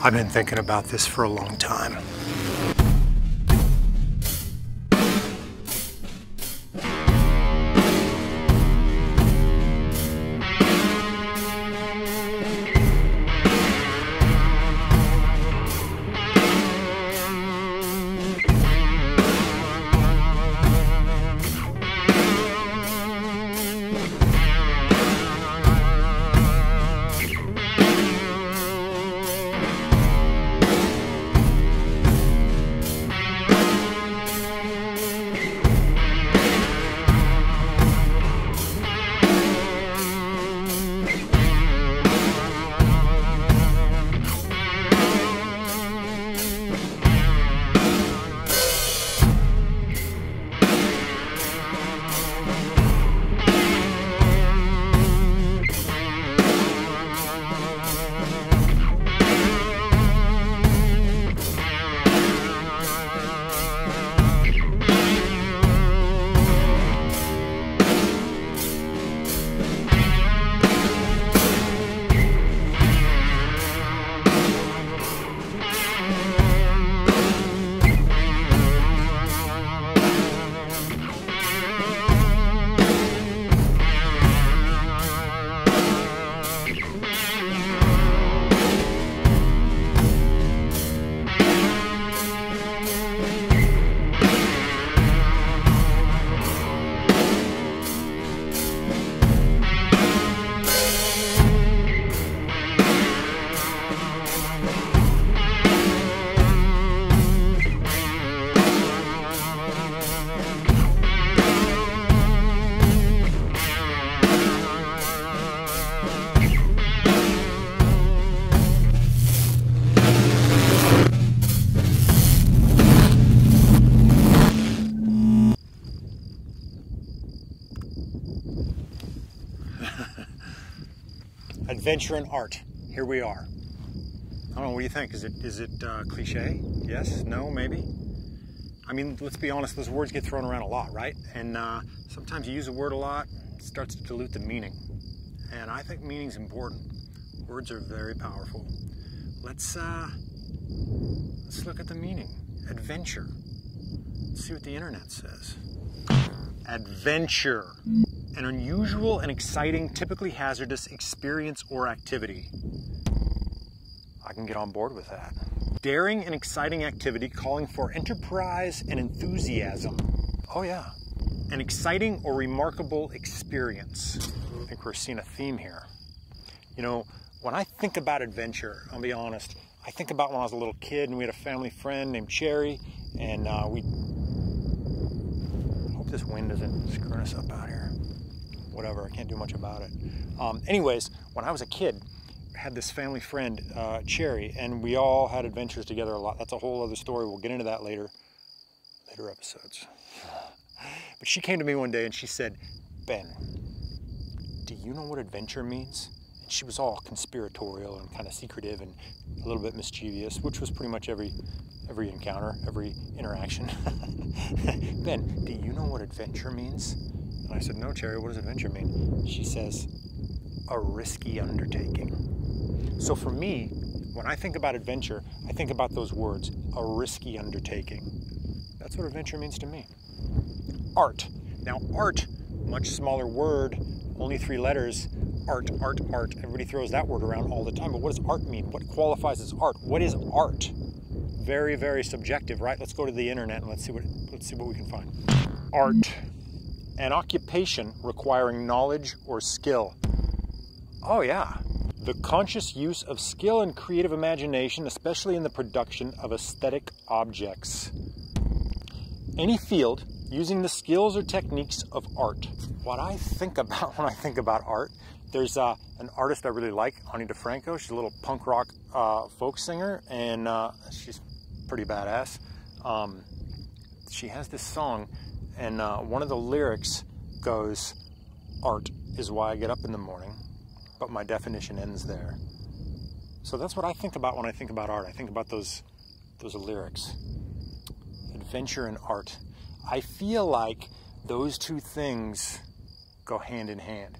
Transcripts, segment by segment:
I've been thinking about this for a long time. Adventure and art. Here we are. I don't know, what do you think? Is it cliche? Yes? No? Maybe? I mean, let's be honest, those words get thrown around a lot, right? And sometimes you use a word a lot, it starts to dilute the meaning. And I think meaning's important. Words are very powerful. Let's look at the meaning. Adventure. Let's see what the internet says. Adventure. An unusual and exciting, typically hazardous experience or activity. I can get on board with that. Daring and exciting activity calling for enterprise and enthusiasm. Oh yeah. An exciting or remarkable experience. I think we're seeing a theme here. You know, when I think about adventure, I'll be honest, I think about when I was a little kid and we had a family friend named Cherry, and we hope this wind isn't screwing us up out here. Whatever, I can't do much about it. Anyways, when I was a kid, I had this family friend, Cherry, and we all had adventures together a lot. That's a whole other story. We'll get into that later episodes. But she came to me one day and she said, "Ben, do you know what adventure means?" And she was all conspiratorial and kind of secretive and a little bit mischievous, which was pretty much every encounter, every interaction. "Ben, do you know what adventure means?" And I said, "No, Cherry, what does adventure mean?" She says, "A risky undertaking." So for me, when I think about adventure, I think about those words, a risky undertaking. That's what adventure means to me. Art. Now art, much smaller word, only 3 letters. Art, art, art. Everybody throws that word around all the time, but what does art mean? What qualifies as art? What is art? Very, very subjective, right? Let's go to the internet and let's see what we can find. Art. An occupation requiring knowledge or skill. Oh yeah. The conscious use of skill and creative imagination, especially in the production of aesthetic objects. Any field using the skills or techniques of art. What I think about when I think about art, there's an artist I really like, Ani DiFranco. She's a little punk rock folk singer, and she's pretty badass. She has this song, and one of the lyrics goes, "Art is why I get up in the morning, but my definition ends there." So that's what I think about when I think about art. I think about those lyrics. Adventure and art. I feel like those two things go hand in hand.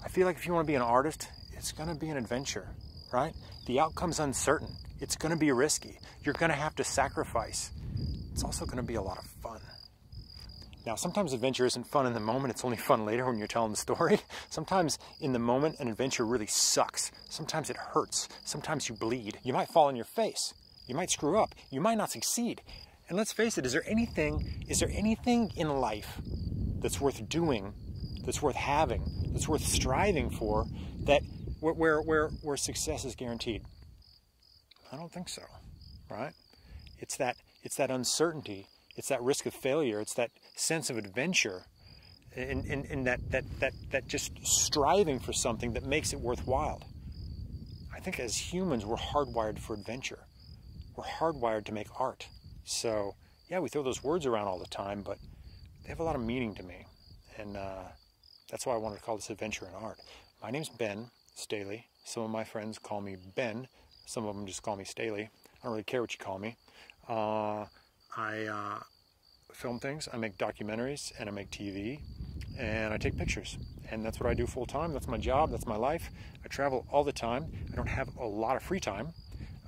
I feel like if you want to be an artist, it's going to be an adventure. right? The outcome's uncertain. It's going to be risky. You're going to have to sacrifice. It's also going to be a lot of fun. Now, sometimes adventure isn't fun in the moment. It's only fun later when you're telling the story. Sometimes in the moment, an adventure really sucks. Sometimes it hurts. Sometimes you bleed. You might fall on your face. You might screw up. You might not succeed. And let's face it, is there anything in life that's worth doing, that's worth having, that's worth striving for, that where success is guaranteed? I don't think so, right? It's that uncertainty. It's that risk of failure. It's that sense of adventure, in that just striving for something that makes it worthwhile. I think as humans, we're hardwired for adventure. We're hardwired to make art. So yeah, we throw those words around all the time, but they have a lot of meaning to me. And that's why I wanted to call this Adventure in Art. My name's Ben Staley. Some of my friends call me Ben. Some of them just call me Staley. I don't really care what you call me. I film things, I make documentaries, and I make TV, and I take pictures. And that's what I do full time. That's my job, that's my life. I travel all the time. I don't have a lot of free time.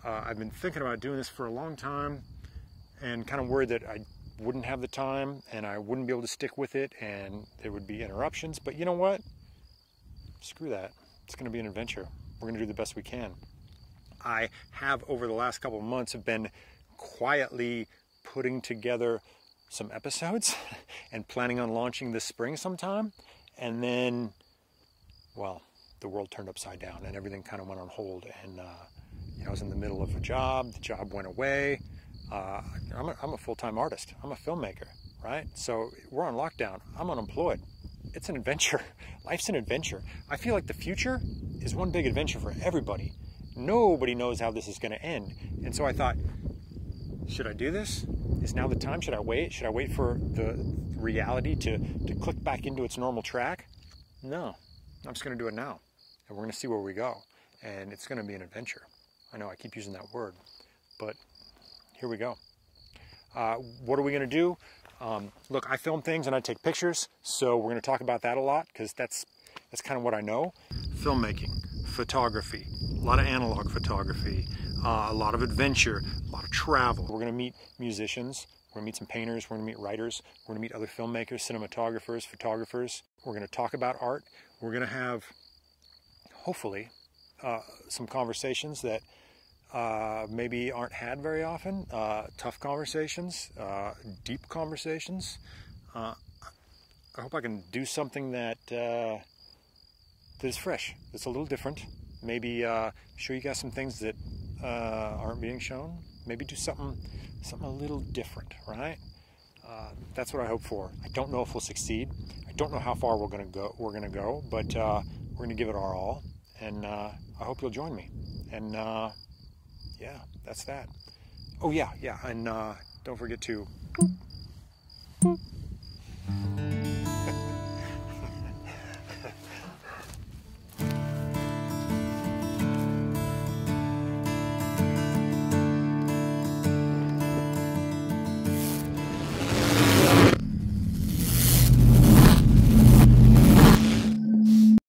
I've been thinking about doing this for a long time and kind of worried that I wouldn't have the time and I wouldn't be able to stick with it and there would be interruptions. But you know what? Screw that. It's going to be an adventure. We're going to do the best we can. I have, over the last couple of months, have been quietly putting together some episodes and planning on launching this spring sometime. And then, well, the world turned upside down and everything kind of went on hold. And I was in the middle of a job. The job went away. I'm a full-time artist. I'm a filmmaker, right? So we're on lockdown. I'm unemployed. It's an adventure. Life's an adventure. I feel like the future is one big adventure for everybody. Nobody knows how this is going to end. And so I thought, should I do this? Is now the time? Should I wait? Should I wait for the reality to click back into its normal track? No, I'm just going to do it now. And we're going to see where we go. And it's going to be an adventure. I know I keep using that word, but here we go. What are we going to do? Look, I film things and I take pictures, so we're going to talk about that a lot because that's kind of what I know. Filmmaking, photography, a lot of analog photography, a lot of adventure, a lot of travel. We're going to meet musicians, we're going to meet some painters, we're going to meet writers, we're going to meet other filmmakers, cinematographers, photographers. We're going to talk about art. We're going to have, hopefully, some conversations that maybe aren't had very often, tough conversations, deep conversations. I hope I can do something that is fresh, that's a little different. Maybe show you guys some things that aren't being shown. Maybe do something a little different, right? That's what I hope for. I don't know if we'll succeed. I don't know how far we're gonna go, but we're gonna give it our all, and I hope you'll join me. And yeah, that's that. Oh yeah, and don't forget to